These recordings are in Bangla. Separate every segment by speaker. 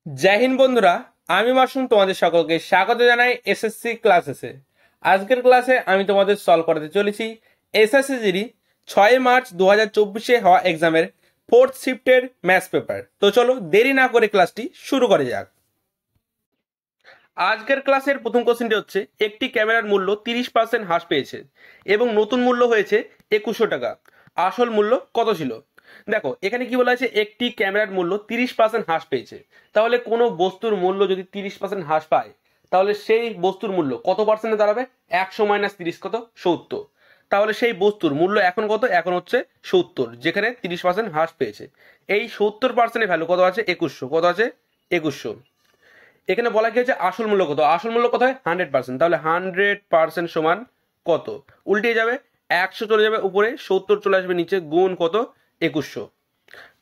Speaker 1: জয় হিন্দ বন্ধুরা, আমি মাসুম তোমাদের সকলকে স্বাগত জানাই এসএসসি ক্লাসেসে। আজকের ক্লাসে আমি তোমাদের সলভ করাতে চলেছি এসএসসি জিডি 6 মার্চ 2024 হওয়া এক্সামের ফোর্থ শিফটের ম্যাথস পেপার। তো চলো দেরি না করে ক্লাসটি শুরু করা যাক। আজকের ক্লাসের প্রথম কোশ্চেনটি হচ্ছে, একটি ক্যামেরার মূল্য 30% হ্রাস পেয়েছে এবং নতুন মূল্য হয়েছে 2100 টাকা। আসল মূল্য কত ছিল? দেখো এখানে কি বলা আছে, একটি ক্যামেরার মূল্য 30% হ্রাস পেয়েছে। তাহলে কোনো বস্তুর মূল্য যদি 30% হ্রাস পায়, তাহলে সেই বস্তুর মূল্য কত পার্সেন্টে দাঁড়াবে? 100 - 30 কত? 70। তাহলে সেই বস্তুর মূল্য এখন কত? এখন হচ্ছে 70, যেখানে 30% হ্রাস পেয়েছে। এই 70%-এর ভ্যালু কত আছে? 2100। কত আছে? 2100। এখানে বলা কি হচ্ছে আসল মূল্য কত? আসল মূল্য কত হয়? 100%। তাহলে 100% সমান কত? উল্টে যাবে, 100 চলে যাবে উপরে, 70 চলে আসবে নিচে, গুণ কত? 2100।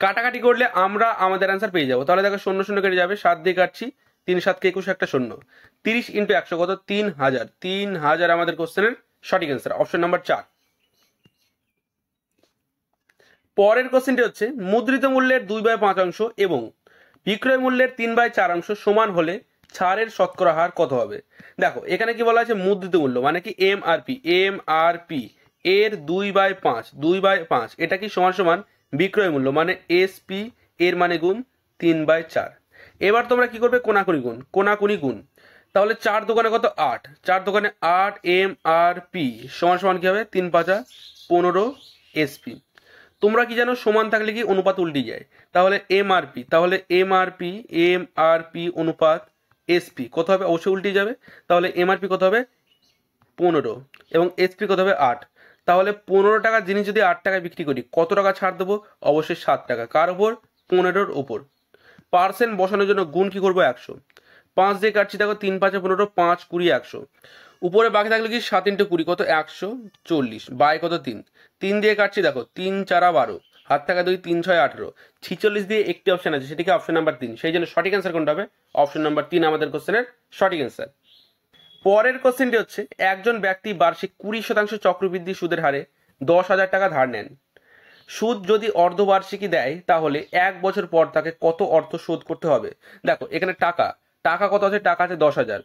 Speaker 1: কাটাকাটি করলে আমরা আমাদের অ্যান্সার পেয়ে যাবো। তাহলে দেখো শূন্য শূন্য কেটে যাবে, 7 দিয়ে কাটছি, 3 7 কে 21, একটা শূন্য। 30 × 100 কত? 3000। 3000 আমাদের কোশ্চেনের সঠিক অ্যান্সার, অপশন নাম্বার 4। পরের কোশ্চেনটি হচ্ছে, মুদ্রিত মূল্যের 2/5 এবং বিক্রয় মূল্যের 3/4 সমান হলে ছাড়ের শতকরা হার কত হবে? দেখো এখানে কি বলা আছে, মুদ্রিত মূল্য মানে কি এমআরপি। এমআরপি এর 2/5, 2/5 এটা কি সমান সমান বিক্রয় মূল্য মানে এসপি এর মানে গুণ 3/4। এবার তোমরা কি করবে? কোনাকুনি গুণ, কোনাকুনি গুণ। তাহলে 4 দোকানে কত? 8, 4 দোকানে 8 এমআরপি সমান সমান কি হবে? 3 5 15 এসপি। তোমরা কি জানো, সমান থাকলে কি অনুপাত উল্টে যায়। তাহলে এমআরপি, তাহলে এমআরপি এমআরপি অনুপাত এসপি কত হবে? অবশ্যই উল্টে যাবে। তাহলে এমআরপি কত হবে? 15 এবং এসপি কত হবে? 8। তাহলে 15 টাকার জিনিস যদি 8 টাকায় বিক্রি করি, কত টাকা ছাড় দেবো? অবশ্যই 7 টাকা। কার উপর? 15-র উপর। পার্সেন্ট বসানোর জন্য গুণ কি করবো? 100। 5 দিয়ে কাটছি, দেখো 3 5 15, 5 20 100। উপরে বাকি থাকলে কি 7 × 20 কত? 140 বাই কত? 3। 3 দিয়ে কাটছি, দেখো 3 4 12, হাত থাকা 2, 3 6 18, 46 দিয়ে একটি অপশন আছে, সেটিকে অপশন নাম্বার 3। সেই জন্য সঠিক অ্যান্সার কোনটা হবে? অপশন নাম্বার 3 আমাদের কোশ্চেনের সঠিক অ্যান্সার। পরের কোশ্চেনটি হচ্ছে, একজন ব্যক্তি বার্ষিক 20% চক্রবৃদ্ধি সুদের হারে 10,000 টাকা ধার নেন। সুদ যদি অর্ধবার্ষিকী দেয়, তাহলে 1 বছর পর তাকে কত অর্থ শোধ করতে হবে? দেখো এখানে টাকা, টাকা কত আছে? টাকা আছে 10,000।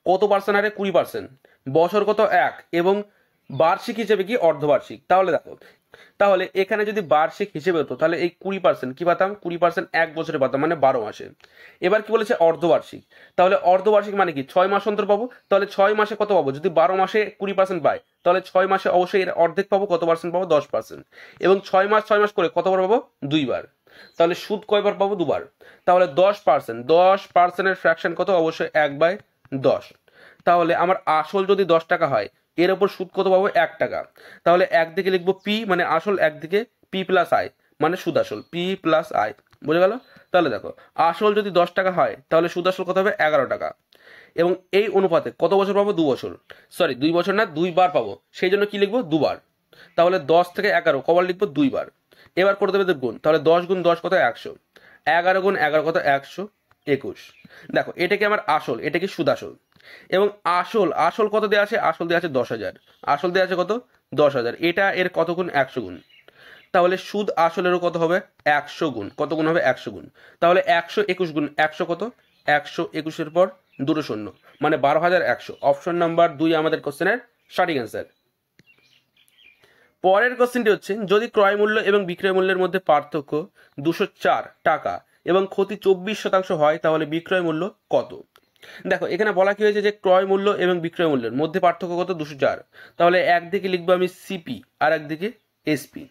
Speaker 1: কত পার্সেন্ট হারে? 20%। বছর কত? 1। এবং বার্ষিক হিসেবে কি? অর্ধবার্ষিক। তাহলে দেখো, তাহলে এখানে যদি বার্ষিক হিসেবে হতো, তাহলে এই 20% কি পাতাম? 20% 1 বছরে পাতাম, মানে 12 মাসে। এবার কি বলেছে? অর্ধবার্ষিক। তাহলে অর্ধবার্ষিক মানে কি? 6 মাস অন্তর পাবো। তাহলে 6 মাসে কত পাবো? যদি 12 মাসে 20% পাই, তাহলে 6 মাসে অবশ্যই এর অর্ধেক পাবো। কত পার্সেন্ট পাবো? 10%। এবং 6 মাস 6 মাস করে কতবার পাবো? 2বার। তাহলে সুদ কয়বার পাবো? 2বার। তাহলে 10%, 10%-এর ফ্র্যাকশন কত? অবশ্যই 1/10। তাহলে আমার আসল যদি 10 টাকা হয়, এর ওপর সুদ কত পাবো? 1 টাকা। তাহলে একদিকে লিখবো পি মানে আসল, একদিকে পি প্লাস আই মানে সুদ আসল, পি প্লাস আই। বুঝে গেল? তাহলে দেখো, আসল যদি 10 টাকা হয়, তাহলে সুদ আসল কত হবে? 11 টাকা। এবং এই অনুপাতে কত বছর পাবো? 2 বছর। সরি, 2 বছর না, 2 বার পাবো। সেই জন্য কি লিখবো? 2বার। তাহলে 10 থেকে 11 কবার লিখবো? 2বার। এবার করে দেবে গুণ। তাহলে 10 × 10 কত? 100। 11 × 11 কত? 121। দেখো এটা কি আমার আসল, এটা কি সুদ আসল। এবং আসল, আসল কত দেওয়া আছে? আসল দেওয়া আছে 10,000। আসল দেওয়া আছে কত? 10,000। এটা এর কত গুণ? 100 গুণ। তাহলে সুদ আসলেরও কত হবে? 100 গুণ। কত গুণ হবে? 100 গুণ। তাহলে 121 গুণ 100 কত? 121-এর পর দুটো শূন্য, মানে 12,100। অপশন নাম্বার 2 আমাদের কোশ্চেনের সঠিক অ্যান্সার। পরের কোশ্চেনটি হচ্ছে, যদি ক্রয় মূল্য এবং বিক্রয় মূল্যের মধ্যে পার্থক্য 204 টাকা এবং ক্ষতি 24% হয়, তাহলে বিক্রয় মূল্য কত? দেখো এখানে বলা কি হয়েছে, যে ক্রয় মূল্য এবং বিক্রয় মূল্যের মধ্যে পার্থক্য কত? 204। তাহলে একদিকে লিখবো আমি সিপি আর একদিকে এসপি।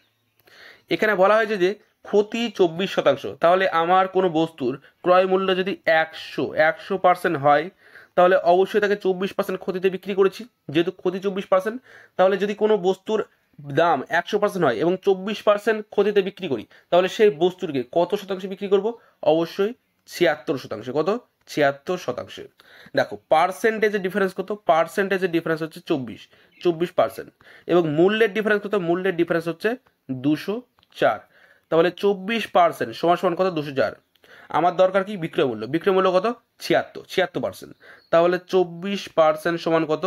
Speaker 1: এখানে বলা হয়েছে যে ক্ষতি 24%। তাহলে আমার কোনো বস্তুর ক্রয় মূল্য যদি 100% হয়, তাহলে অবশ্যই তাকে 24% ক্ষতিতে বিক্রি করেছি। যেহেতু ক্ষতি 24%, তাহলে যদি কোনো বস্তুর দাম 100% হয় এবং 24% ক্ষতিতে বিক্রি করি, তাহলে সেই বস্তুরকে কত শতাংশে বিক্রি করব? অবশ্যই 76%। কত? 76%। দেখো পার্সেন্টেজের ডিফারেন্স কত? পার্সেন্টেজের ডিফারেন্স হচ্ছে 24%। এবং মূল্যের ডিফারেন্স কত? মূল্যের ডিফারেন্স হচ্ছে 204। তাহলে 24% সমান সমান কত? 204। আমার দরকার কি? বিক্রয় মূল্য। বিক্রয় মূল্য কত? 76%। তাহলে 24% সমান কত?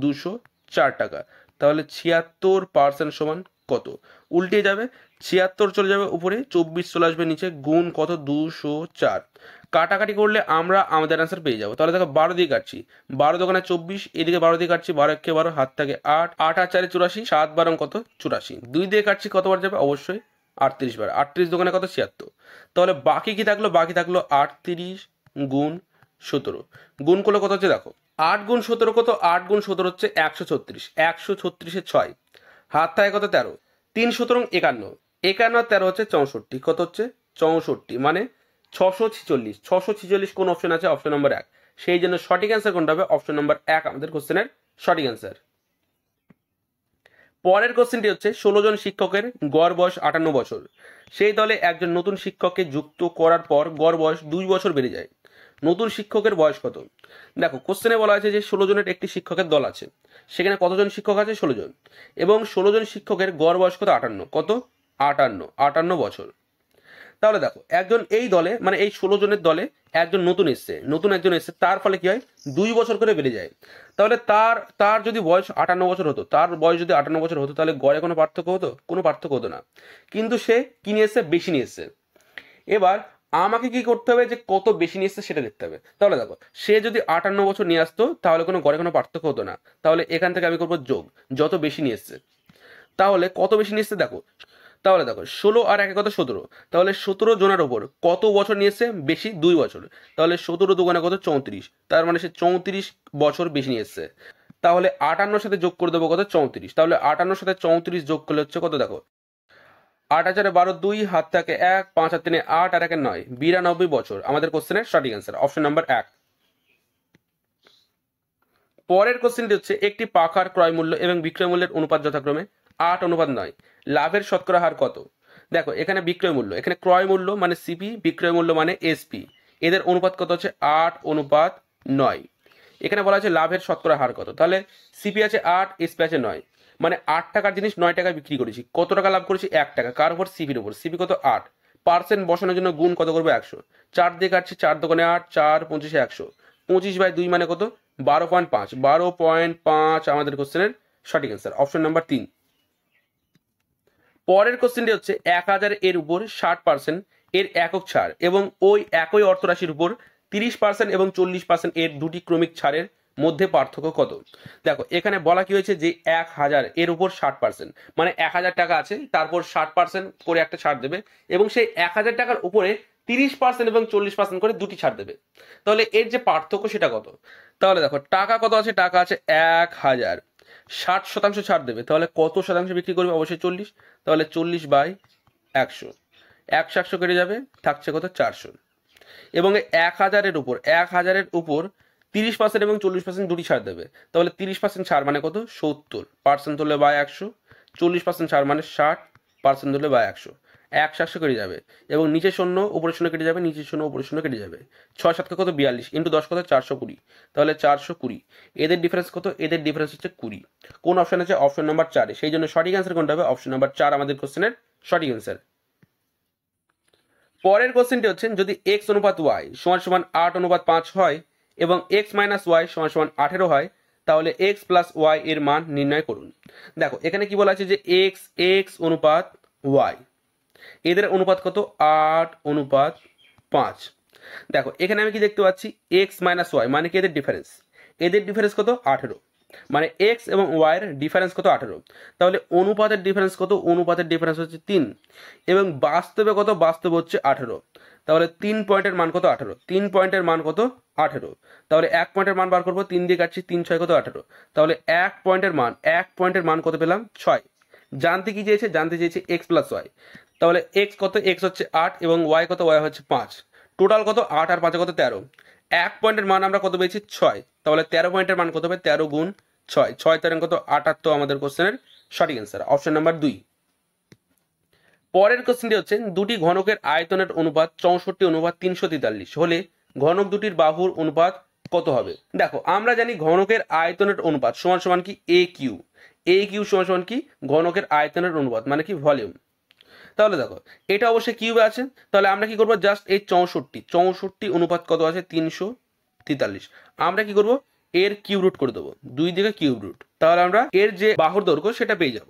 Speaker 1: 204 টাকা। তাহলে 76% সমান কত, উল্টে যাবে, 76 চলে যাবে উপরে, 24 চলে আসবে নিচে, গুণ কত 204, কাটাকাটি করলে আমরা আমাদের অ্যান্সার পেয়ে যাবো। তাহলে দেখো 12 দিয়ে কাটছি, 12 দোকানে 24, এদিকে 12 দিয়ে কাটছি, 12 একে 12, হাত থাকে 8, 8 আর 4 84, 7 12 কত 84, 2 দিয়ে কাটছি কতবার যাবে, অবশ্যই 38 বার, 38 দোকানে কত 76। তাহলে বাকি কি থাকলো, বাকি থাকলো 38 গুণ 17, গুণ করলে কত হচ্ছে দেখো 8 গুণ 17 কত, 8 গুণ 17 হচ্ছে 136, 136 6, হাত থাকে কত 13, 3 17 51, 51 13 হচ্ছে 64, কত হচ্ছে 64, মানে 646, 646 কোন অপশন আছে, অপশন নাম্বার 1, সেই জন্য সঠিক অ্যান্সার কোনটা হবে, অপশন নাম্বার 1 আমাদের কোশ্চেনের সঠিক অ্যান্সার। পরের কোশ্চেনটি হচ্ছে 16 জন শিক্ষকের গড় বয়স 58 বছর, সেই দলে একজন নতুন শিক্ষককে যুক্ত করার পর গড় বয়স 2 বছর বেড়ে যায়, নতুন শিক্ষকের বয়স কত। দেখো কোশ্চেনে বলা আছে যে 16 জনের একটি শিক্ষকের দল আছে, সেখানে কতজন শিক্ষক আছে 16 জন, এবং 16 জন শিক্ষকের গড় বয়স কত 58, কত 58 বছর। তাহলে দেখো একজন এই দলে মানে এই 16 জনের দলে একজন নতুন একজন এসছে, তার ফলে কি হয় 2 বছর করে বেড়ে যায়। তাহলে তার যদি বয়স 58 বছর হতো, তার বয়স যদি 58 বছর হতো, তাহলে গড়ে কোনো পার্থক্য হতো, কোনো পার্থক্য হতো না, কিন্তু সে কি নিয়ে এসছে, বেশি নিয়ে এসছে। এবার আমাকে কি করতে হবে, যে কত বেশি নিয়ে এসছে সেটা দেখতে হবে। তাহলে দেখো সে যদি 58 বছর নিয়ে আসতো, তাহলে কোনো গড়ে কোনো পার্থক্য হতো না, তাহলে এখান থেকে আমি করবো যোগ, যত বেশি নিয়ে এসছে। তাহলে কত বেশি নিয়ে এসছে দেখো, তাহলে দেখো 16 আর 1 কত 17, তাহলে 17 জনের ওপর কত বছর নিয়ে এসছে বেশি, 2 বছর, তাহলে 17 দুগুণে কত 34, তার মানে সে 34 বছর বেশি নিয়ে এসছে। তাহলে 58 সাথে যোগ করে দেবো কত 34, তাহলে 58 সাথে 34 যোগ করলে হচ্ছে কত দেখো 8 আর 4 12, 2 হাত থাকে 1, 5 আর 3 8 আর 1 9, 92 বছর আমাদের কোশ্চেনের সঠিক অ্যান্সার, অপশন নাম্বার 1। পরের কোশ্চেনটি হচ্ছে একটি পাখার ক্রয় মূল্য এবং বিক্রয় মূল্যের অনুপাত যথাক্রমে 8:9, লাভের শতকরা হার কত। দেখো এখানে বিক্রয় মূল্য, এখানে ক্রয় মূল্য মানে সিপি, বিক্রয় মূল্য মানে এসপি, এদের অনুপাত কত হচ্ছে 8:9। এখানে বলা আছে লাভের শতকরা হার কত, তাহলে সিপি আছে 8, এসপি আছে 9, মানে 8 টাকার জিনিস 9 টাকায় বিক্রি করেছি, কত টাকা লাভ করেছি 1 টাকা, কার উপর সিপির উপর, সিপি কত 8, পার্সেন্ট বসানোর জন্য গুণ কত করবো 100, 4 দিয়ে কাটছি, 4 দোকানে 8, 4 25 100, 25/2 মানে কত 12.5, 12.5 আমাদের কোশ্চেনের সঠিক অ্যান্সার, অপশন নাম্বার 3। পরের কোশ্চেনটি হচ্ছে 1000 এর উপর 60% এর একক ছাড় এবং ওই একই অর্থরাশির উপর 30% এবং 40% এর দুটি ক্রমিক ছাড়ের মধ্যে পার্থক্য কত। দেখো এখানে বলা কি হয়েছে যে 1000 এর উপর 60%, মানে 1000 টাকা আছে, তারপর 60% করে একটা ছাড় দেবে, এবং সেই 1000 টাকার উপরে 30% এবং 40% করে দুটি ছাড় দেবে। তাহলে এর যে পার্থক্য সেটা কত। তাহলে দেখো টাকা কত আছে, টাকা আছে 1000, 60% ছাড় দেবে, তাহলে কত শতাংশ বিক্রি করবে, অবশ্যই 40, তাহলে 40/100, 100 কেটে যাবে, থাকছে কত 400, এবং 1000-এর উপর 30% এবং 40% দুটি ছাড় দেবে, তাহলে 30% ছাড় মানে কত 70%, ধরলে বাই 100, 40% ছাড় মানে 60% ধরলে বাই 100, 100 কেটে যাবে, এবং নিচে শূন্য উপরে শূন্য কেটে যাবে, নিচে শূন্য উপরে শূন্য কেটে যাবে, 6 7 কত 42, ইন্টু 10 কত 420, তাহলে 420, এদের ডিফারেন্স কত, এদের ডিফারেন্স হচ্ছে 20। কোন অপশন আছে, অপশন নাম্বার 4, সেই জন্য সঠিক অ্যান্সার কোনটা হবে, অপশন নাম্বার 4 আমাদের কোশ্চেনের সঠিক অ্যান্সার। পরের কোশ্চেনটি হচ্ছে যদি x অনুপাত y সমান সমান 8:5 হয় এবং x মাইনাস y সমান সমান 18 হয়, তাহলে x প্লাস y এর মান নির্ণয় করুন। দেখো এখানে কি বলা আছে যে x অনুপাত y, এদের অনুপাত কত 8:5। দেখো এখানে আমি কি দেখতে পাচ্ছি x মাইনাস y মানে কি এদের ডিফারেন্স কত 18, মানে x এবং y এর ডিফারেন্স কত 18, তাহলে অনুপাতের ডিফারেন্স কত, অনুপাতের ডিফারেন্স হচ্ছে 3, এবং বাস্তবে কত, বাস্তবে হচ্ছে 18, তাহলে 3 পয়েন্টের মান কত 18, 3 পয়েন্টের মান কত 18, তাহলে 1 পয়েন্টের মান বার করবো, 3 দিয়ে কাটছি, 3 6 কত 18, তাহলে 1 পয়েন্টের মান কত পেলাম 6। জানতে চেয়েছে x প্লাস y, তাহলে x কত, x হচ্ছে 8 এবং y কত, y হচ্ছে 5, টোটাল কত 8 আর 5 কত 13, 1 পয়েন্টের মান আমরা কত পেয়েছি 6, তাহলে 13 পয়েন্টের মান কত হবে 13 গুণ 6, 6 13 কত 78 আমাদের কোশ্চেনের সঠিক অ্যান্সার, অপশন নাম্বার 2। পরের কোশ্চেনটি হচ্ছে দুটি ঘনকের আয়তনের অনুপাত 64:343 হলে ঘনক দুটির বাহুর অনুপাত কত হবে। দেখো আমরা জানি ঘনকের আয়তনের অনুপাত সমান সমান কি এ কিউ সমান সমান কি ঘনকের আয়তনের অনুপাত মানে কি ভলিউম। তাহলে দেখো এটা অবশ্যই কিউবে আছে, তাহলে আমরা কি করবো, জাস্ট এই 64 অনুপাত কত আছে 343, আমরা কি করব এর কিউব রুট করে দেবো, দুই দিকে কিউব রুট, তাহলে আমরা এর যে বাহুর দৈর্ঘ্য সেটা পেয়ে যাব।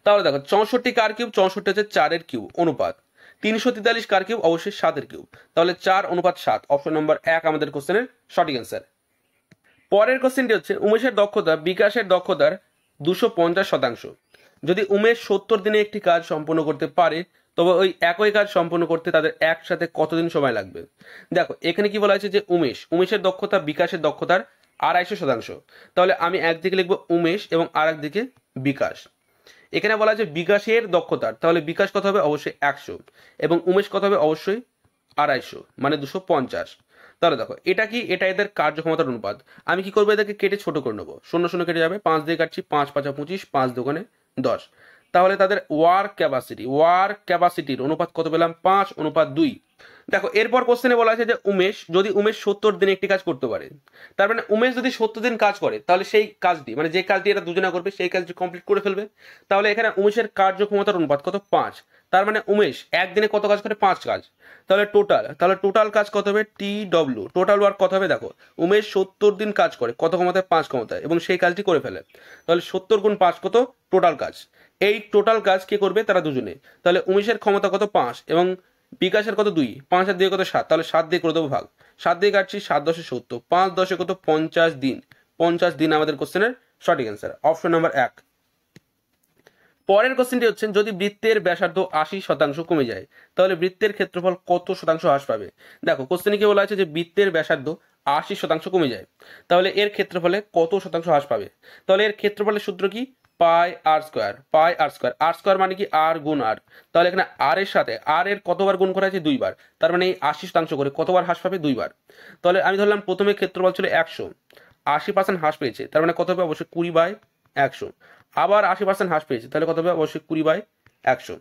Speaker 1: তাহলে দেখো 64 কার কিউব, 64 হচ্ছে 4-এর কিউব অনুপাত 343 কার কিউব অবশ্যই 7-এর কিউব, তাহলে 4:7। অপশন নম্বর 1 আমাদের কোশ্চেনের সঠিক অ্যান্সার। পরের কোশ্চেনটি হচ্ছে উমেশের দক্ষতা বিকাশের দক্ষতার 250%। যদি উমেশ 70 দিনে একটি কাজ সম্পন্ন করতে পারে তবে ওই একই কাজ সম্পন্ন করতে তাদের একসাথে কতদিন সময় লাগবে। দেখো এখানে কি বলা আছে যে উমেশের দক্ষতা বিকাশের দক্ষতার 250%। তাহলে আমি একদিকে লিখবো উমেশ এবং আর একদিকে বিকাশ। এখানে বলা আছে বিকাশের দক্ষতার, তাহলে বিকাশ কত হবে অবশ্যই 100 এবং উমেশ কত হবে অবশ্যই 250 মানে 250। তাহলে দেখো এটা কি, এটা এদের কার্যক্ষমতার অনুপাত। আমি কি করবো, এদেরকে কেটে ছোট করে নেবো, 0 কেটে যাবে, 5 দিয়ে কাটছি, 5 5 25, 5 2 10। তাহলে তাদের ওয়ার্ক ক্যাপাসিটির অনুপাত কত পেলাম, 5:2। দেখো এরপর কোশ্চেনে বলা আছে যে যদি উমেশ 70 দিনে একটি কাজ করতে পারে, তার মানে উমেশ যদি 70 দিন কাজ করে তাহলে সেই কাজটি মানে যে কাজটি এরা দুজনে করবে সেই কাজটি কমপ্লিট করে ফেলবে। তাহলে এখানে উমেশের কার্যক্ষমতার অনুপাত কত, 5। তার মানে উমেশ একদিনে কত কাজ করে, 5 কাজ। তাহলে টোটাল কাজ কত হবে, TW টোটাল ওয়ার্ক কত হবে। দেখো উমেশ 70 দিন কাজ করে কত ক্ষমতায়, 5 ক্ষমতায়, এবং সেই কাজটি করে ফেলে। তাহলে 70 গুণ 5 কত, টোটাল কাজ। এই টোটাল কাজ কে করবে, তারা দুজনে। তাহলে উমেশের ক্ষমতা কত, 5 এবং বিকাশের কত, 2। 5 আর 2 কত, 7। তাহলে 7 দিয়ে করে দেবো ভাগ, 7 দিয়ে কাটছি, 7 10 70, 5 10 কত, 50 দিন। 50 দিন আমাদের কোশ্চেনের সঠিক অ্যান্সার, অপশন নাম্বার 1। পরের কোশ্চেনটি হচ্ছে যদি বৃত্তের ব্যাসার্ধ 80% কমে যায় তাহলে বৃত্তের ক্ষেত্রফল কত শতাংশ হ্রাস পাবে। দেখো কোশ্চেনে কি বলা আছে যে বৃত্তের ব্যাসার্ধ 80% কমে যায় তাহলে এর ক্ষেত্রফলে কত শতাংশ হ্রাস পাবে। তাহলে এর ক্ষেত্রফলের সূত্র কি, পাই আর স্কোয়ার মানে কি আর গুণ আর। তাহলে এখানে আর এর সাথে আর এর কতবার গুণ করা আছে, 2 বার। তার মানে এই 80% করে কতবার হ্রাস পাবে, 2 বার। তাহলে আমি ধরলাম প্রথমে ক্ষেত্রফল ছিল 100, 80% হ্রাস পেয়েছে, তার মানে কত হবে অবশ্যই 20/100। আবার 80% হ্রাস পেয়েছে, তাহলে কত হবে অবশ্যই 20/100।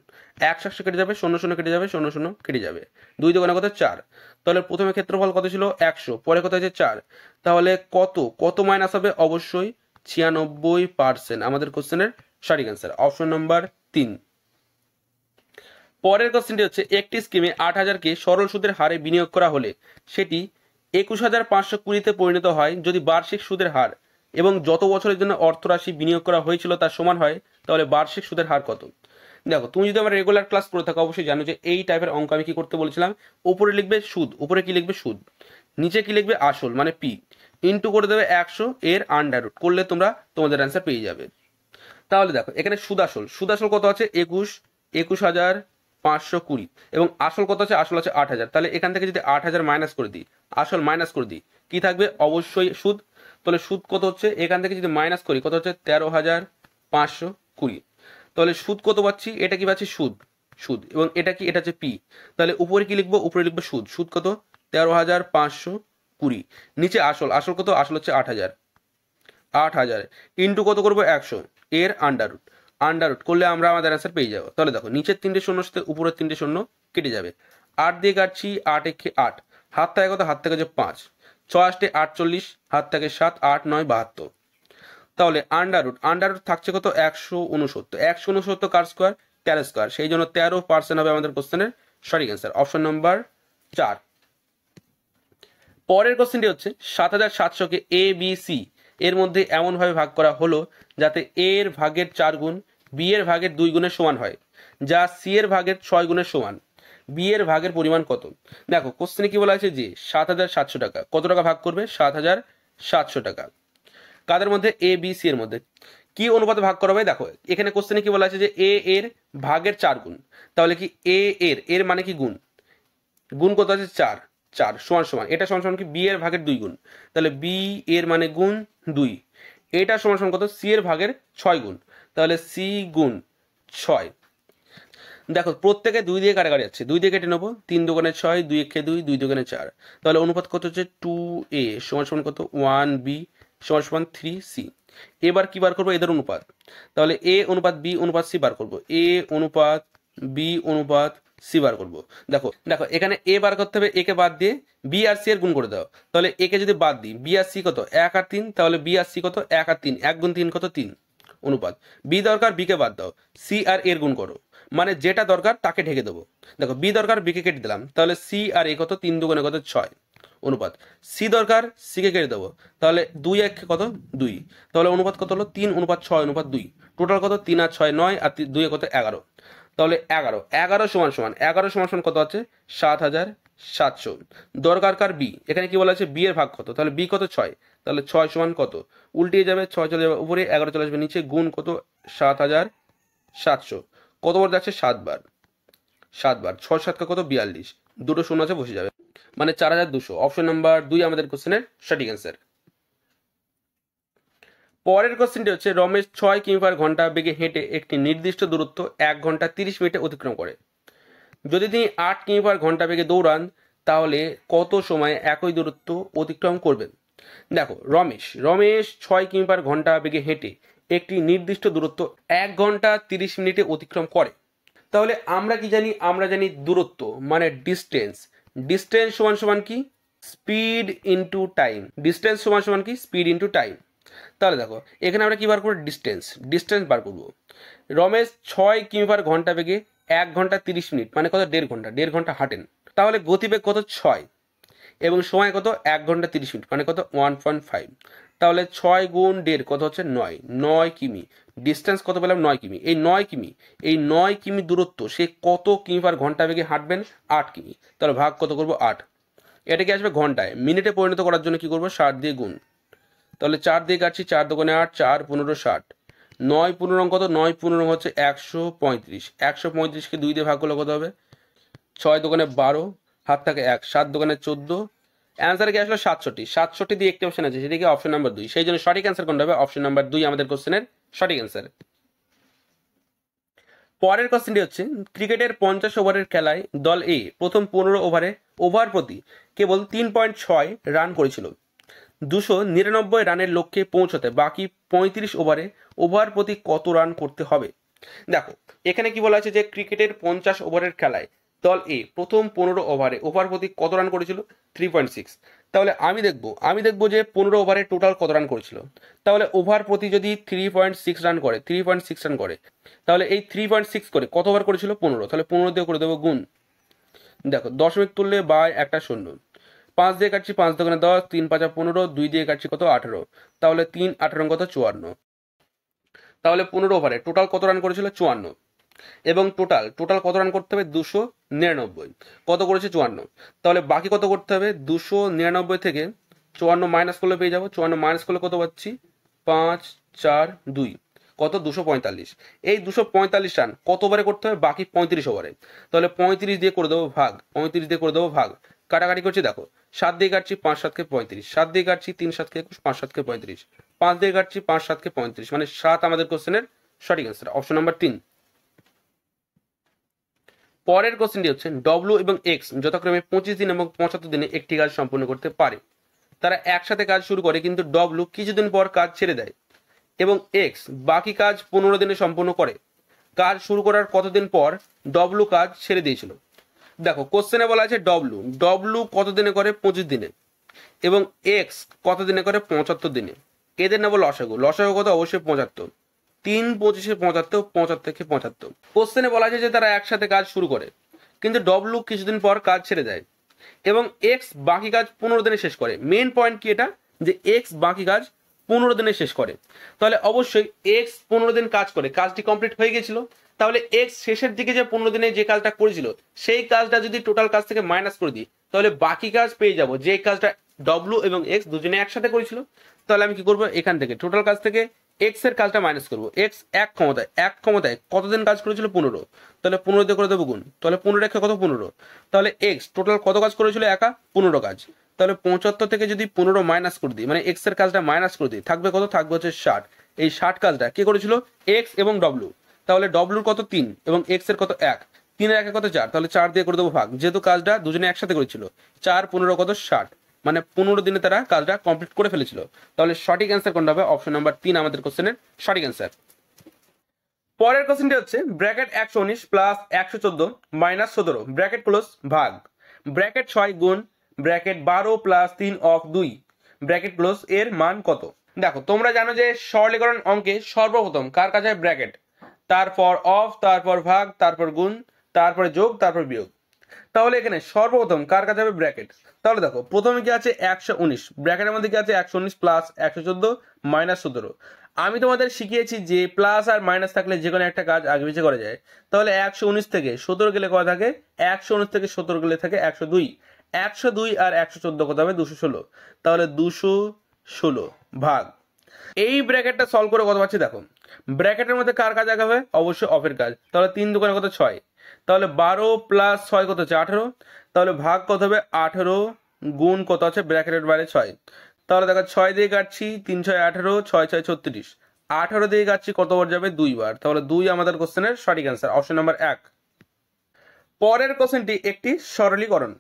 Speaker 1: 100 কেটে যাবে, 0 কেটে যাবে, 0 কেটে যাবে, 2 2 কত, 4। তাহলে প্রথমে ক্ষেত্রফল কত ছিল 100, পরে কত হয়েছে 4। তাহলে কত মাইনাস হবে অবশ্যই 96%। আমাদের কোশ্চেনের সঠিক অ্যান্সার, অপশন নাম্বার 3। পরের কোশ্চেনটি হচ্ছে একটি স্কিমে 8000-কে সরল সুদের হারে বিনিয়োগ করা হলে সেটি 21520-তে পরিণত হয় যদি বার্ষিক সুদের হার এবং যত বছরের জন্য অর্থরাশি বিনিয়োগ করা হয়েছিল তার সমান হয়, তাহলে বার্ষিক সুদের হার কত। দেখো তুমি যদি আমার রেগুলার ক্লাস করে থাকো অবশ্যই জানো যে এই টাইপের অঙ্ক আমি কি করতে বলেছিলাম, উপরে লিখবে সুদ, উপরে কি লিখবে সুদ, নিচে কি লিখবে আসল মানে পি, ইন্টু করে দেবে 100 এর আন্ডার রুট করলে তোমরা তোমাদের অ্যান্সার পেয়ে যাবে। তাহলে দেখো এখানে সুদ আসল কত আছে, 21,520 এবং আসল কত আছে, আসল আছে 8000। তাহলে এখান থেকে যদি 8000 মাইনাস করে দিই, আসল মাইনাস করে দিই, কি থাকবে অবশ্যই সুদ। তাহলে সুদ কত হচ্ছে, এখান থেকে যদি মাইনাস করি কত হচ্ছে 13,520। তাহলে সুদ কত পাচ্ছি, এটা কি পাচ্ছি সুদ এবং এটা কি, এটা হচ্ছে পি। তাহলে উপরে কি লিখবো, উপরে লিখবো সুদ কত 13,520, নিচে আসল কত, আসল হচ্ছে 8000 ইন্টু কত করবো 100 এর আন্ডার রুট করলে আমরা আমাদের অ্যান্সার পেয়ে যাবো। তাহলে দেখো নিচের 3টে শূন্যর সাথে উপরের 3টে শূন্য কেটে যাবে, 8 দিয়ে কাটছি, 8 একে 8, হাত থেকে কত, হাত থেকে যে 5, 6 8 48, হাত থেকে 7, 8 9 72। তাহলে আন্ডার রুট থাকছে কত 169 কার স্কোয়ার, 13 স্কোয়ার, সেই জন্য 13% হবে আমাদের কোশ্চেনের সঠিক অ্যান্সার, অপশন নাম্বার 4। পরের কোশ্চেনটি হচ্ছে 7700-কে এ বি সি এর মধ্যে এমনভাবে ভাগ করা হলো যাতে এ এর ভাগের 4 গুণ বি এর ভাগের 2 গুণের সমান হয়, যা সি এর ভাগের 6 গুণের সমান। বি এর ভাগের পরিমাণ কত। দেখো কোশ্চেনে কি বলা আছে যে 7700 টাকা কত টাকা ভাগ করবে, 7700 টাকা কাদের মধ্যে, এ বি সি এর মধ্যে। কি অনুপাতে ভাগ করা হবে, দেখো এখানে কোশ্চেনে কি বলা আছে যে এ এর ভাগের 4 গুণ। তাহলে কি এর মানে কি গুণ কত আছে 4 সমান এটা সমান কি বি এর ভাগের 2 গুণ। তাহলে বি এর মানে গুণ 2, এটা সমান কত, সি এর ভাগের 6 গুণ। তাহলে সি গুণ 6। দেখো প্রত্যেকে 2 দিয়ে কাটাকাটি যাচ্ছে, 2 দিয়ে কেটে নেবো, 3 2 6, 2 1 2, 2 2 4। তাহলে অনুপাত কত হচ্ছে 2a সমান কত 1b সমান 3c। এবার কি বার করবো, এদের অনুপাত। তাহলে এ অনুপাত বি অনুপাত সি বার করবো, এ অনুপাত বি অনুপাত সি বার করবো। দেখো এখানে এ বার করতে হবে, একে বাদ দিয়ে বি আর সি এর গুণ করে দাও। তাহলে একে যদি বাদ দিই, বি আর সি কত 1 আর 3, তাহলে বি আর সি কত 1 আর 3, 1 গুণ 3 কত 3 অনুপাত। বি দরকার, বিকে বাদ দাও, সি আর এর গুণ করো, মানে যেটা দরকার তাকে ঢেকে দেবো। দেখো বি দরকার, বিকে কেটে দিলাম, তাহলে সি আর এ কত 3 2 কত 6 অনুপাত। সি দরকার, সিকে কেটে দেবো, তাহলে 2 1 কত 2, তাহলে অনুপাত কত হলো 3:6:2। টোটাল কত 3 আর 6 9 আর 2 কত 11, তাহলে 11 সমান কত আছে 7,700। দরকার কার বি, এখানে কি বলা আছে বি এর ভাগ কত, তাহলে বি কত 6, তাহলে 6 সমান কত, উল্টিয়ে যাবে 6 চলে যাবে উপরে, 11 চলে আসবে নিচে, গুণ কত 7,700, কতবার যাচ্ছে 7 বার, 6 7 কত 42, দুটো শূন্য আছে বসে যাবে, মানে 4,200। অপশন নাম্বার 2 আমাদের কোশ্চেনের সঠিক অ্যান্সার। পরের কোশ্চেনটি হচ্ছে রমেশ 6 কিমি/ঘন্টা বেগে হেঁটে একটি নির্দিষ্ট দূরত্ব 1 ঘন্টা 30 মিনিটে অতিক্রম করে। যদি তিনি 8 কিমি/ঘন্টা বেগে দৌড়ান তাহলে কত সময়ে একই দূরত্ব অতিক্রম করবেন। দেখো রমেশ 6 কিমি/ঘন্টা বেগে হেঁটে একটি নির্দিষ্ট দূরত্ব 1 ঘন্টা 30 মিনিটে অতিক্রম করে। তাহলে আমরা কি জানি, আমরা জানি দূরত্ব মানে ডিস্টেন্স, ডিস্টেন্স সমান সমান কি স্পিড ইনটু টাইম, ডিস্টেন্স সমান সমান কি স্পিড ইনটু টাইম। তাহলে দেখো এখানে আমরা কি বার করবো ডিস্টেন্স বার করবো। রমেশ 6 কিমি/ঘন্টা বেগে 1 ঘন্টা 30 মিনিট মানে কত 1.5 ঘন্টা হাঁটেন, তাহলে গতিবেগ কত 6 এবং সময় কত 1 ঘন্টা 30 মিনিট মানে কত 1.5, তাহলে 6 গুণ 1.5 কত হচ্ছে 9 কিমি। ডিস্টেন্স কত পেলাম 9 কিমি। এই 9 কিমি দূরত্ব সে কত কিমি/ঘন্টা বেগে হাঁটবেন 8 কিমি, তাহলে ভাগ কত করবো 8, এটাকে আসবে ঘন্টায়, মিনিটে পরিণত করার জন্য কি করবো 60 দিয়ে গুণ, তাহলে 4 দিয়ে কাটছি, 4 দোকানে 8, 4 15 60, 9 15 কত 9 15 হচ্ছে 135, 135কে 2 দিয়ে ভাগ করলে কত হবে 6 দোকানে 12, হাত থাকে 1, 7 দোকানে 14, অ্যান্সার কি আসলো 67 দিয়ে একটি অপশন আছে সেটিকে অপশন নাম্বার 2, সেই জন্য সঠিক অ্যান্সার কোনটা হবে অপশন নাম্বার 2 আমাদের কোশ্চেনের সঠিক অ্যান্সার। পরের কোশ্চেনটি হচ্ছে ক্রিকেটের 50 ওভারের খেলায় দল এ প্রথম 15 ওভারে ওভার প্রতি কেবল 3.6 রান করেছিল। 299 রানের লক্ষ্যে পৌঁছতে বাকি 35 ওভারে ওভার প্রতি কত রান করতে হবে। দেখো এখানে কি বলা আছে যে ক্রিকেটের 50 ওভারের খেলায় দল এ প্রথম 15 ওভারে ওভার প্রতি কত রান করেছিল 3.6। তাহলে আমি দেখবো যে 15 ওভারে টোটাল কত রান করেছিল, তাহলে ওভার প্রতি যদি 3.6 রান করে তাহলে এই 3.6 করে কত ওভার করেছিল 15, তাহলে 15 দিয়ে করে দেবো গুণ, দেখো দশমিক তুললে বাই একটা শূন্য, 5 দিয়ে কাটছি 5 দোকানে 10, 3 5 15, 2 দিয়ে কাটছি কত 18, তাহলে 3 18 কত 54, তাহলে 15 ওভারে টোটাল কত রান করেছিল 54, এবং টোটাল কত রান করতে হবে 299, কত করেছে 54, তাহলে বাকি কত করতে হবে 299 থেকে 54 মাইনাস করলে পেয়ে যাবো, 54 মাইনাস করলে কত পাচ্ছি 5 4 2 কত 245, এই 245 রান কত ওভারে করতে হবে বাকি 35 ওভারে, তাহলে 35 দিয়ে করে দেবো ভাগ, কাটাকাটি করছি দেখো 7 দিয়ে কাটছি 5 7 কে 35, 7 দিয়ে কাটছি 3 7 কে 21, 5 7 কে 35, 5 দিয়ে কাটছি 5 7 কে 35, মানে 7 আমাদের কোশ্চেনের সঠিক অ্যান্সার অপশন নাম্বার 3। পরের কোশ্চেনটি হচ্ছে ডব্লিউ এবং এক্স যথাক্রমে 25 দিন এবং 75 দিনে একটি কাজ সম্পূর্ণ করতে পারে। তারা একসাথে কাজ শুরু করে কিন্তু ডব্লিউ কিছুদিন পর কাজ ছেড়ে দেয় এবং এক্স বাকি কাজ 15 দিনে সম্পূর্ণ করে। কাজ শুরু করার কতদিন পর ডব্লিউ কাজ ছেড়ে দিয়েছিল। দেখো কোশ্চেনে বলা আছে ডব্লিউ কত দিনে করে 25 দিনে এবং এক্স কত দিনে করে 75 দিনে। এদের নেবো লসাগু কত অবশ্যই 75, 3 25 75, 75 থেকে 75। কোশ্চেনে বলা আছে যে তারা একসাথে কাজ শুরু করে কিন্তু ডব্লিউ কিছুদিন পর কাজ ছেড়ে দেয় এবং এক্স বাকি কাজ 15 দিনে শেষ করে। মেন পয়েন্ট কি এটা যে এক্স বাকি কাজ 15 দিনে শেষ করে, তাহলে অবশ্যই এক্স 15 দিন কাজ করে কাজটি কমপ্লিট হয়ে গেছিল, তাহলে এক্স শেষের দিকে যে 15 দিনে যে কাজটা করেছিল সেই কাজটা যদি টোটাল কাজ থেকে মাইনাস করে দিই তাহলে বাকি কাজ পেয়ে যাব যে কাজটা ডব্লিউ এবং এক্স দুজনে একসাথে করেছিল। তাহলে আমি কি করবো এখান থেকে টোটাল কাজ থেকে এক্স এর কাজটা মাইনাস করবো। এক্স এক ক্ষমতায় কতদিন কাজ করেছিল 15, তাহলে 15 দিয়ে করে দেবো গুণ, তাহলে 15 কত 15, তাহলে এক্স টোটাল কত কাজ করেছিল 15 কাজ, তাহলে 75 থেকে যদি 15 মাইনাস করে দিই মানে এক্স এর কাজটা মাইনাস করে দিই থাকবে কত, থাকবে হচ্ছে 60। এই 60 কাজটা কে করেছিল এক্স এবং ডব্লিউ, তাহলে ডব্লিউর কত 3 এবং এক্স এর কত 1, 3 এর 1 কত 4, তাহলে 4 দিয়ে করে দেবো ভাগ, যেহেতু কাজটা দুজনে একসাথে করেছিল 4 15 কত 60, মানে 15 দিনে তারা কাজটা কমপ্লিট করে ফেলেছিল। তাহলে সঠিক অ্যান্সার কোনটা হবে অপশন নাম্বার 3 আমাদের কোশ্চেনের সঠিক অ্যান্সার। পরের কোশ্চেনটি হচ্ছে bracket 119 plus 114 minus 17 bracket close ভাগ ব্র্যাকেট 6 গুণ bracket 12 plus 3 of 2 bracket close এর মান কত। দেখো তোমরা জানো যে সরলীকরণ অঙ্কে সর্বপ্রথম কার কাছে ব্র্যাকেট, তারপর অফ, তারপর ভাগ, তারপর গুণ, তারপরে যোগ, তারপর বিয়োগ। তাহলে এখানে সর্বপ্রথম কার কাছে যাবে ব্র্যাকেট। তাহলে দেখো প্রথমে কি আছে 119, ব্র্যাকেটের মধ্যে কি আছে 119 প্লাস 114 মাইনাস 17। আমি তোমাদের শিখিয়েছি যে প্লাস আর মাইনাস থাকলে যে কোনো একটা কাজ আগে পিছিয়ে করা যায়। তাহলে 119 থেকে 17 গেলে কত থাকে, 119 থেকে 17 গেলে থাকে 102। 102 আর 114 কত হবে 216। তাহলে 216 ভাগ এই ব্র্যাকেটটা সলভ করে কত পাচ্ছি দেখো, ব্র্যাকেটের মধ্যে কার কাজ আগে হবে, অবশ্যই অফের কাজ। তাহলে 3 দোকানে কত 6, তাহলে 12 প্লাস 6 কত হচ্ছে 18। তাহলে ভাগ কত হবে 18 গুণ কত আছে ব্র্যাকেটের বাইরে 6। তাহলে দেখো 6 দিয়ে কাটছি 3 6 18, 6 6 36, 18 দিয়ে কাটছি কতবার যাবে 2 বার। তাহলে 2 আমাদের কোশ্চেনের সঠিক অ্যান্সার, অপশন নাম্বার 1। পরের কোশ্চেনটি একটি সরলীকরণ।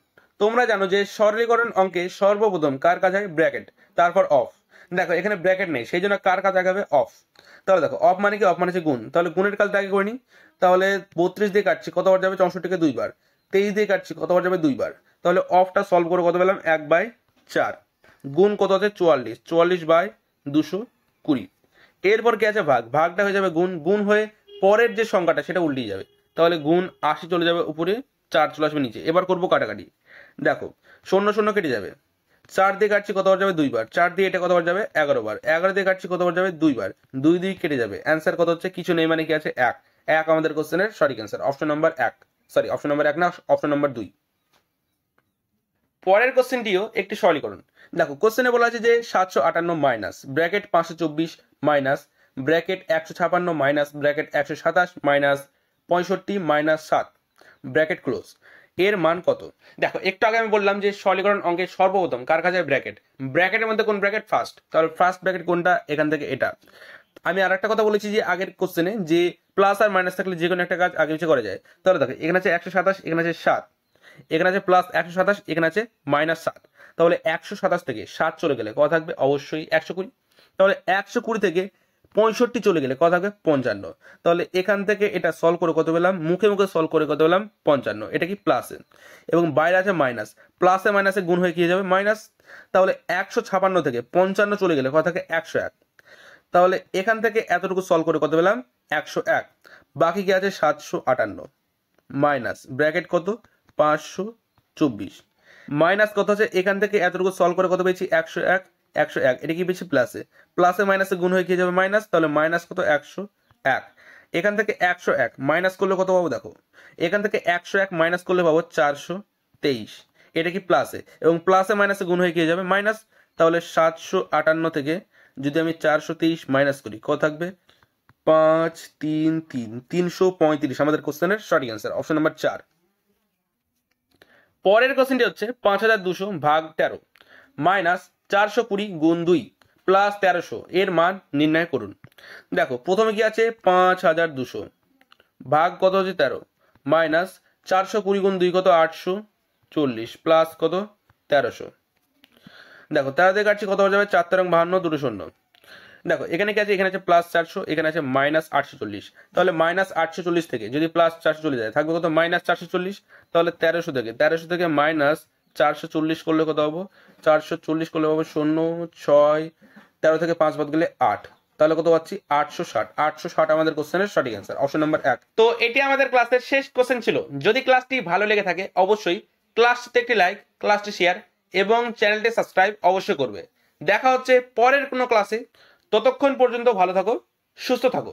Speaker 1: তোমরা জানো যে সরলীকরণ অঙ্কে সর্বপ্রথম কার কাজ হয় ব্র্যাকেট, তারপর অফ। দেখো এখানে ব্র্যাকেট নেই, সেই জন্য কার কাজ আগে হবে অফ। তাহলে দেখো অফ মানে কি, অফ মানে হচ্ছে গুণ। তাহলে গুণের কাজটা আগে করে নিই। তাহলে 32 দিয়ে কাটছি কতবার যাবে 64কে 2 বার। 23 দিয়ে কাটছি কতবার যাবে 2 বার। তাহলে অফটা সলভ করে কত পেলাম 1/4। গুণ কত আছে 44, 44/220। এরপর কি আছে ভাগ, ভাগটা হয়ে যাবে গুণ, গুণ হয়ে পরের যে সংখ্যাটা সেটা উল্টে যাবে। তাহলে গুণ 80 চলে যাবে উপরে, 4 চলে আসবে নিচে। এবার করবো কাটাকাটি। দেখো 0 0 কেটে যাবে, 4 দিয়ে কাটছি কতবার যাবে 2 বার। 4 দিয়ে এটা কতবার যাবে 11 বার। 11 দিয়ে কাটছি কতবার যাবে 2 বার। 2 দিয়ে কেটে যাবে, অ্যান্সার কত হচ্ছে কিছু নেই মানে কি আছে 1। 1 আমাদের কোশ্চেনের সঠিক answer, option number 1, sorry option number 1 না, অপশন নাম্বার 2। পরের কোশ্চেনটিও একটি সরলীকরণ। দেখো কোশ্চেনে বলা আছে যে 758 minus bracket 524 minus bracket 156 minus bracket 127 minus 65 minus 7 bracket close এর মান কত। দেখো একটু আগে আমি বললাম যে সরলীকরণ অঙ্কের সর্বপ্রথম কার কাছে ব্র্যাকেট, ব্র্যাকেটের মধ্যে কোন ব্র্যাকেট ফার্স্ট, তাহলে ফার্স্ট ব্র্যাকেট কোনটা, এখান থেকে এটা। আমি আর একটা কথা বলেছি যে আগের কোশ্চেনে যে প্লাস আর মাইনাস থাকলে যে কোনো একটা কাজ আগে পিছিয়ে করা যায়। তাহলে দেখো এখানে আছে 127, এখানে আছে 7, এখানে আছে প্লাস 127, এখানে আছে মাইনাস 7। তাহলে 127 থেকে 7 চলে গেলে কত থাকবে, অবশ্যই 120। তাহলে 120 থেকে 65 চলে গেলে কত থাকবে 55। তাহলে এখান থেকে এটা সলভ করে কত পেলাম, মুখে মুখে সলভ করে কত পেলাম 55। এটা কি প্লাসে, এবং বাইরে আছে মাইনাস, প্লাসে মাইনাসে গুণ হয়ে কি যাবে মাইনাস। তাহলে 156 থেকে 55 চলে গেলে কত থাকে 101। তাহলে এখান থেকে এতটুকু সলভ করে কত পেলাম 101। বাকি কি আছে 758 মাইনাস ব্র্যাকেট কত 524 মাইনাস কত আছে, এখান থেকে এতটুকু সলভ করে কত পেয়েছি 101। 101 এটা কি পেয়েছি প্লাসে, প্লাসে মাইনাসে গুণ হয়ে কি যাবে মাইনাস। তাহলে মাইনাস কত 101। এখান থেকে 101 মাইনাস করলে কত পাবো দেখো, এখান থেকে 101 মাইনাস করলে পাবো 423। এটা কি প্লাসে, এবং প্লাসে মাইনাসে গুণ হয়ে কি যাবে মাইনাস। তাহলে 758 থেকে যদি আমি 423 মাইনাস করি কত থাকবে 5 3 3 335 আমাদের কোশ্চেনের সঠিক অ্যান্সার, অপশন নাম্বার 4। পরের কোশ্চেনটি হচ্ছে 5200 ভাগ 13 মাইনাস 420 গুণ 2 প্লাস 1300 এর মান নির্ণয় করুন। দেখো প্রথমে কি আছে 5200 ভাগ কত হচ্ছে 13 মাইনাস 420 গুণ 2 কত 840 প্লাস কত 1300। দেখো 13 দিয়ে কাটছি কত হয়ে যাবে 4 তেরং 52, 2 শূন্য। দেখো এখানে কি আছে, এখানে আছে প্লাস 400, এখানে আছে মাইনাস 840। তাহলে মাইনাস 840 থেকে যদি প্লাস 400 চলে যায় থাকবে কত মাইনাস 440। তাহলে 1300 থেকে মাইনাস 440 করলে কত হবো, 440 করলে হবে 0 6 13 থেকে 5 বাদ গেলে 8। তাহলে কত পাচ্ছি 860। 860 আমাদের কোশ্চেনের সঠিক অ্যান্সার, অপশন নাম্বার 1। তো এটি আমাদের ক্লাসের শেষ কোশ্চেন ছিল। যদি ক্লাসটি ভালো লেগে থাকে অবশ্যই ক্লাসটিতে একটি লাইক, ক্লাসটি শেয়ার এবং চ্যানেলটি সাবস্ক্রাইব অবশ্যই করবে। দেখা হচ্ছে পরের কোনো ক্লাসে। ততক্ষণ পর্যন্ত ভালো থাকো, সুস্থ থাকো।